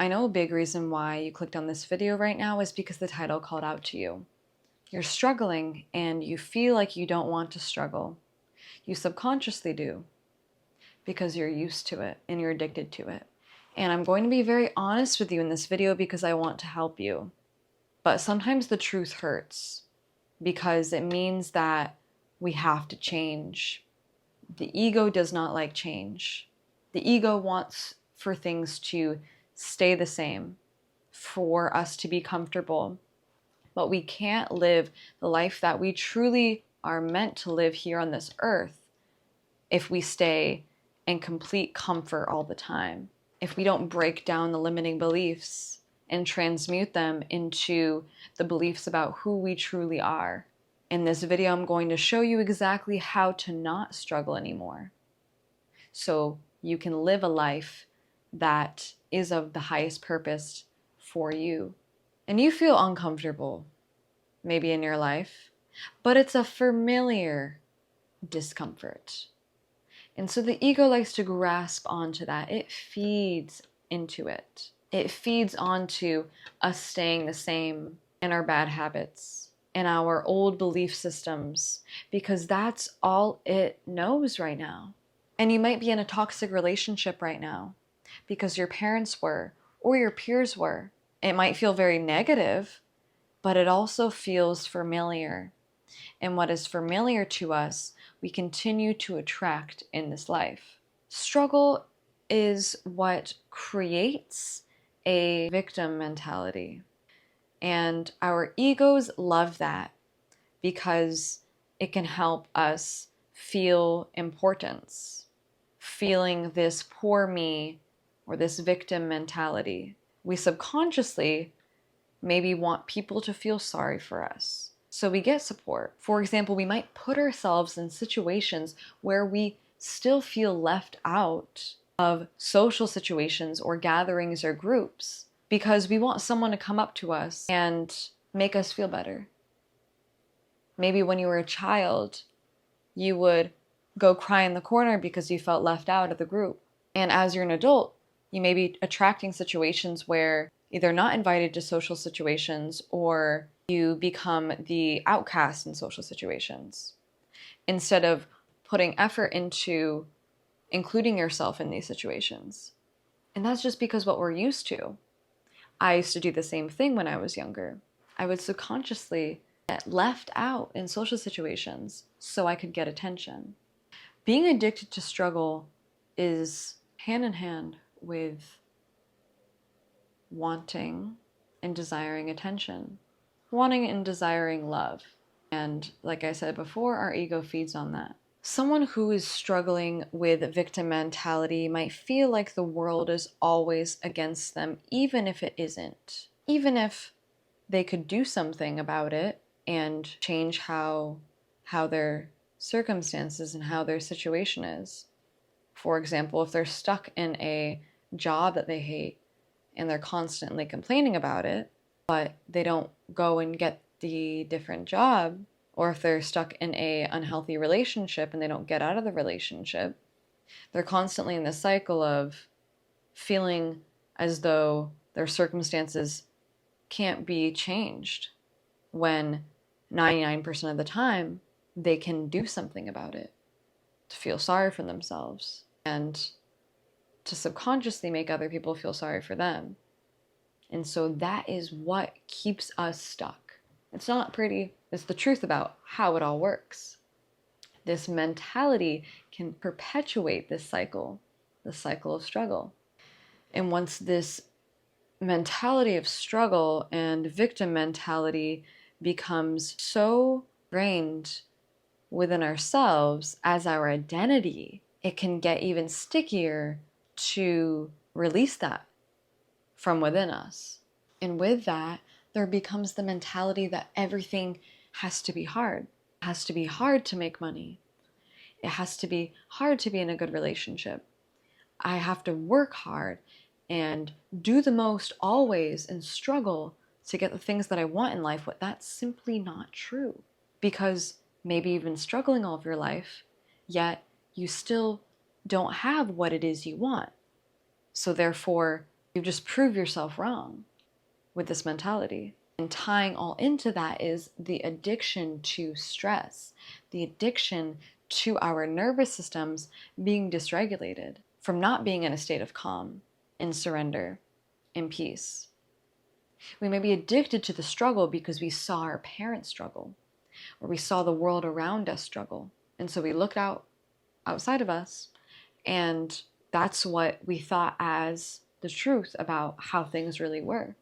I know a big reason why you clicked on this video right now is because the title called out to you. You're struggling and you feel like you don't want to struggle. You subconsciously do because you're used to it and you're addicted to it. And I'm going to be very honest with you in this video because I want to help you. But sometimes the truth hurts because it means that we have to change. The ego does not like change. The ego wants for things to stay the same, for us to be comfortable. But we can't live the life that we truly are meant to live here on this earth if we stay in complete comfort all the time. If we don't break down the limiting beliefs and transmute them into the beliefs about who we truly are. In this video, I'm going to show you exactly how to not struggle anymore, so you can live a life that is of the highest purpose for you. And you feel uncomfortable, maybe in your life, but it's a familiar discomfort. And so the ego likes to grasp onto that. It feeds into it. It feeds onto us staying the same in our bad habits, in our old belief systems, because that's all it knows right now. And you might be in a toxic relationship right now because your parents were, or your peers were. It might feel very negative, but it also feels familiar. And what is familiar to us, we continue to attract in this life. Struggle is what creates a victim mentality. And our egos love that because it can help us feel importance, feeling this poor me or this victim mentality. We subconsciously maybe want people to feel sorry for us, so we get support. For example, we might put ourselves in situations where we still feel left out of social situations or gatherings or groups because we want someone to come up to us and make us feel better. Maybe when you were a child, you would go cry in the corner because you felt left out of the group. And as you're an adult, you may be attracting situations where either not invited to social situations or you become the outcast in social situations instead of putting effort into including yourself in these situations. And that's just because what we're used to. I used to do the same thing when I was younger. I would subconsciously get left out in social situations so I could get attention. Being addicted to struggle is hand in hand with wanting and desiring attention, wanting and desiring love. And like I said before, our ego feeds on that. Someone who is struggling with victim mentality might feel like the world is always against them, even if it isn't. Even if they could do something about it and change how their circumstances and how their situation is. For example, if they're stuck in a job that they hate and they're constantly complaining about it, but they don't go and get the different job, or if they're stuck in a unhealthy relationship and they don't get out of the relationship, they're constantly in this cycle of feeling as though their circumstances can't be changed when 99% of the time they can do something about it, to feel sorry for themselves and to subconsciously make other people feel sorry for them. And so that is what keeps us stuck. It's not pretty. It's the truth about how it all works. This mentality can perpetuate this cycle of struggle. And once this mentality of struggle and victim mentality becomes so ingrained within ourselves as our identity, it can get even stickier to release that from within us. And with that, there becomes the mentality that everything has to be hard. It has to be hard to make money. It has to be hard to be in a good relationship. I have to work hard and do the most always and struggle to get the things that I want in life. But that's simply not true, because maybe you've been struggling all of your life, yet you still don't have what it is you want. So therefore, You just prove yourself wrong with this mentality. And tying all into that is the addiction to stress, the addiction to our nervous systems being dysregulated from not being in a state of calm, in surrender, in peace. We may be addicted to the struggle because we saw our parents struggle, or we saw the world around us struggle. And so we looked outside of us, and that's what we thought as the truth about how things really were.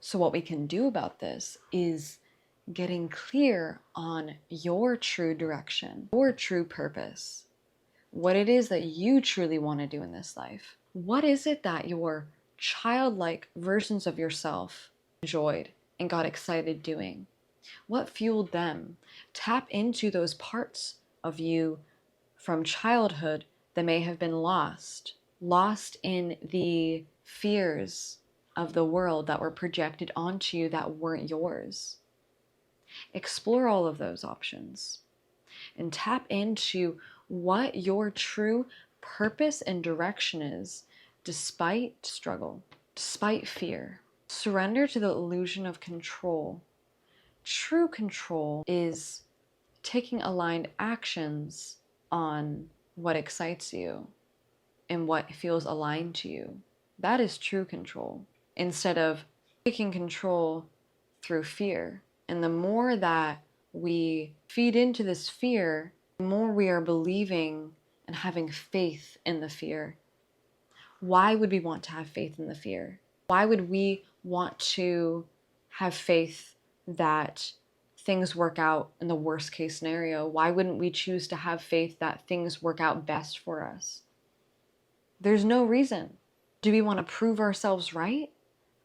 So what we can do about this is getting clear on your true direction, your true purpose, what it is that you truly want to do in this life. What is it that your childlike versions of yourself enjoyed and got excited doing? What fueled them? Tap into those parts of you from childhood that may have been lost in the fears of the world that were projected onto you that weren't yours. Explore all of those options and tap into what your true purpose and direction is, despite struggle, despite fear. Surrender to the illusion of control. True control is taking aligned actions on what excites you and what feels aligned to you. That is true control, instead of taking control through fear. And the more that we feed into this fear, the more we are believing and having faith in the fear. Why would we want to have faith in the fear? Why would we want to have faith that things work out in the worst case scenario? Why wouldn't we choose to have faith that things work out best for us? There's no reason. Do we want to prove ourselves right?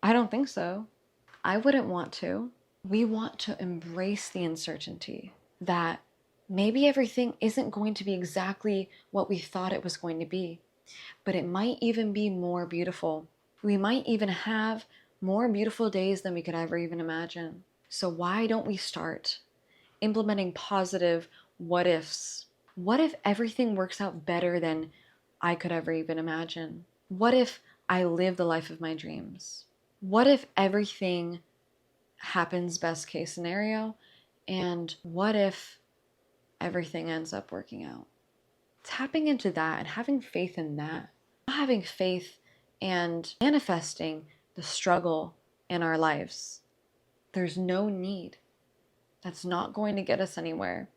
I don't think so. I wouldn't want to. We want to embrace the uncertainty that maybe everything isn't going to be exactly what we thought it was going to be, but it might even be more beautiful. We might even have more beautiful days than we could ever even imagine. So why don't we start implementing positive what ifs? What if everything works out better than I could ever even imagine? What if I live the life of my dreams? What if everything happens best case scenario? And what if everything ends up working out? Tapping into that and having faith in that. Not having faith and manifesting the struggle in our lives. There's no need. That's not going to get us anywhere,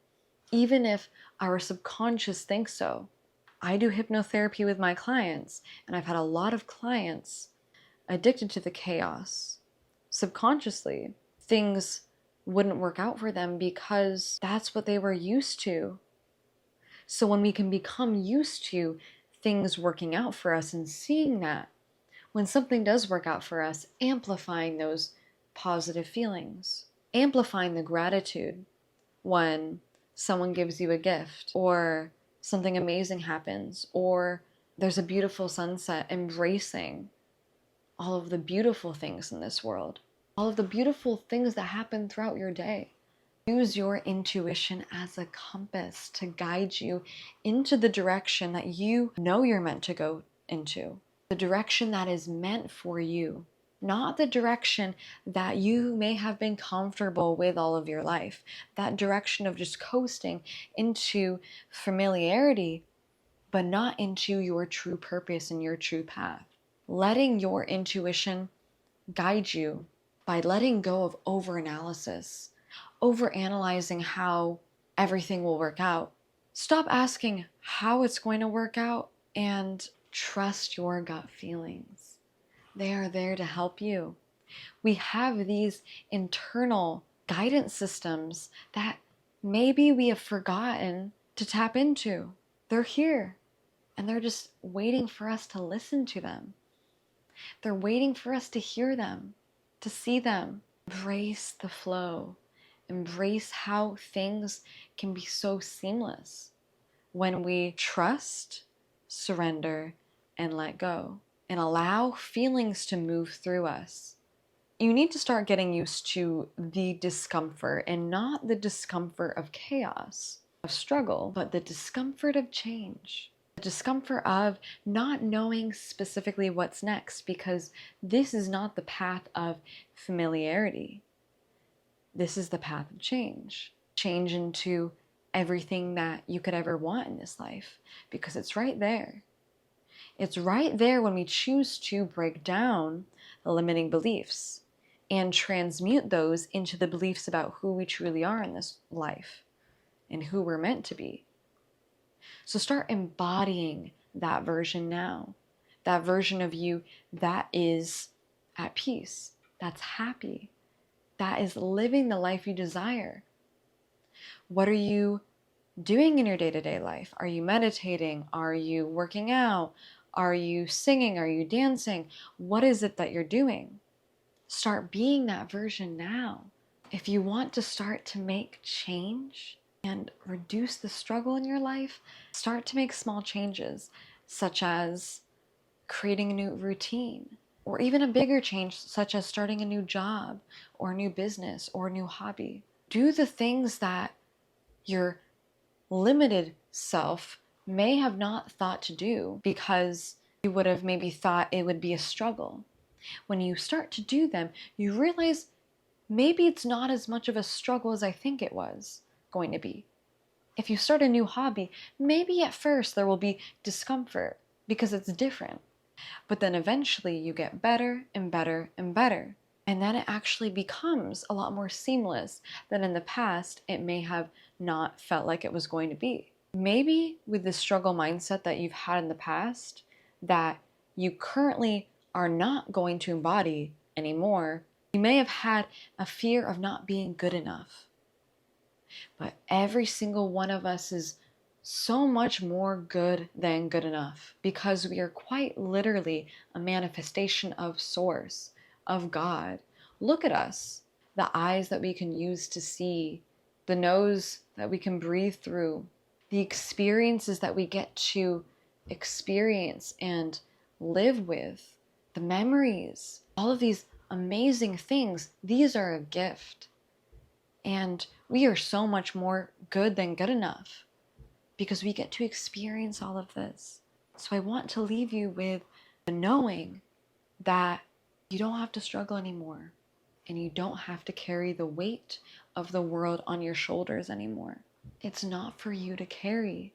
even if our subconscious thinks so. I do hypnotherapy with my clients, and I've had a lot of clients addicted to the chaos. Subconsciously, things wouldn't work out for them because that's what they were used to. So when we can become used to things working out for us and seeing that, when something does work out for us, amplifying those positive feelings, amplifying the gratitude when someone gives you a gift, or something amazing happens, or there's a beautiful sunset, embracing all of the beautiful things in this world, all of the beautiful things that happen throughout your day. Use your intuition as a compass to guide you into the direction that you know you're meant to go into, the direction that is meant for you, not the direction that you may have been comfortable with all of your life, that direction of just coasting into familiarity, but not into your true purpose and your true path. Letting your intuition guide you by letting go of overanalysis, overanalyzing how everything will work out. Stop asking how it's going to work out and trust your gut feelings. They are there to help you. We have these internal guidance systems that maybe we have forgotten to tap into. They're here, and they're just waiting for us to listen to them. They're waiting for us to hear them, to see them. Embrace the flow. Embrace how things can be so seamless when we trust, surrender, and let go, and allow feelings to move through us. You need to start getting used to the discomfort, and not the discomfort of chaos, of struggle, but the discomfort of change. The discomfort of not knowing specifically what's next, because this is not the path of familiarity. This is the path of change. Change into everything that you could ever want in this life, because it's right there. It's right there when we choose to break down the limiting beliefs and transmute those into the beliefs about who we truly are in this life and who we're meant to be. So start embodying that version now. That version of you that is at peace, that's happy, that is living the life you desire. What are you doing in your day-to-day life? Are you meditating? Are you working out? Are you singing? Are you dancing? What is it that you're doing? Start being that version now. If you want to start to make change and reduce the struggle in your life, start to make small changes, such as creating a new routine, or even a bigger change, such as starting a new job or a new business or a new hobby. Do the things that your limited self may have not thought to do because you would have maybe thought it would be a struggle. When you start to do them, you realize maybe it's not as much of a struggle as I think it was going to be. If you start a new hobby, maybe at first there will be discomfort because it's different. But then eventually you get better and better and better. And then it actually becomes a lot more seamless than in the past it may have not felt like it was going to be. Maybe with the struggle mindset that you've had in the past, that you currently are not going to embody anymore, you may have had a fear of not being good enough. But every single one of us is so much more good than good enough, because we are quite literally a manifestation of Source, of God. Look at us, the eyes that we can use to see, the nose that we can breathe through, the experiences that we get to experience and live with, the memories, all of these amazing things. These are a gift. And we are so much more good than good enough because we get to experience all of this. So I want to leave you with the knowing that you don't have to struggle anymore, and you don't have to carry the weight of the world on your shoulders anymore. It's not for you to carry.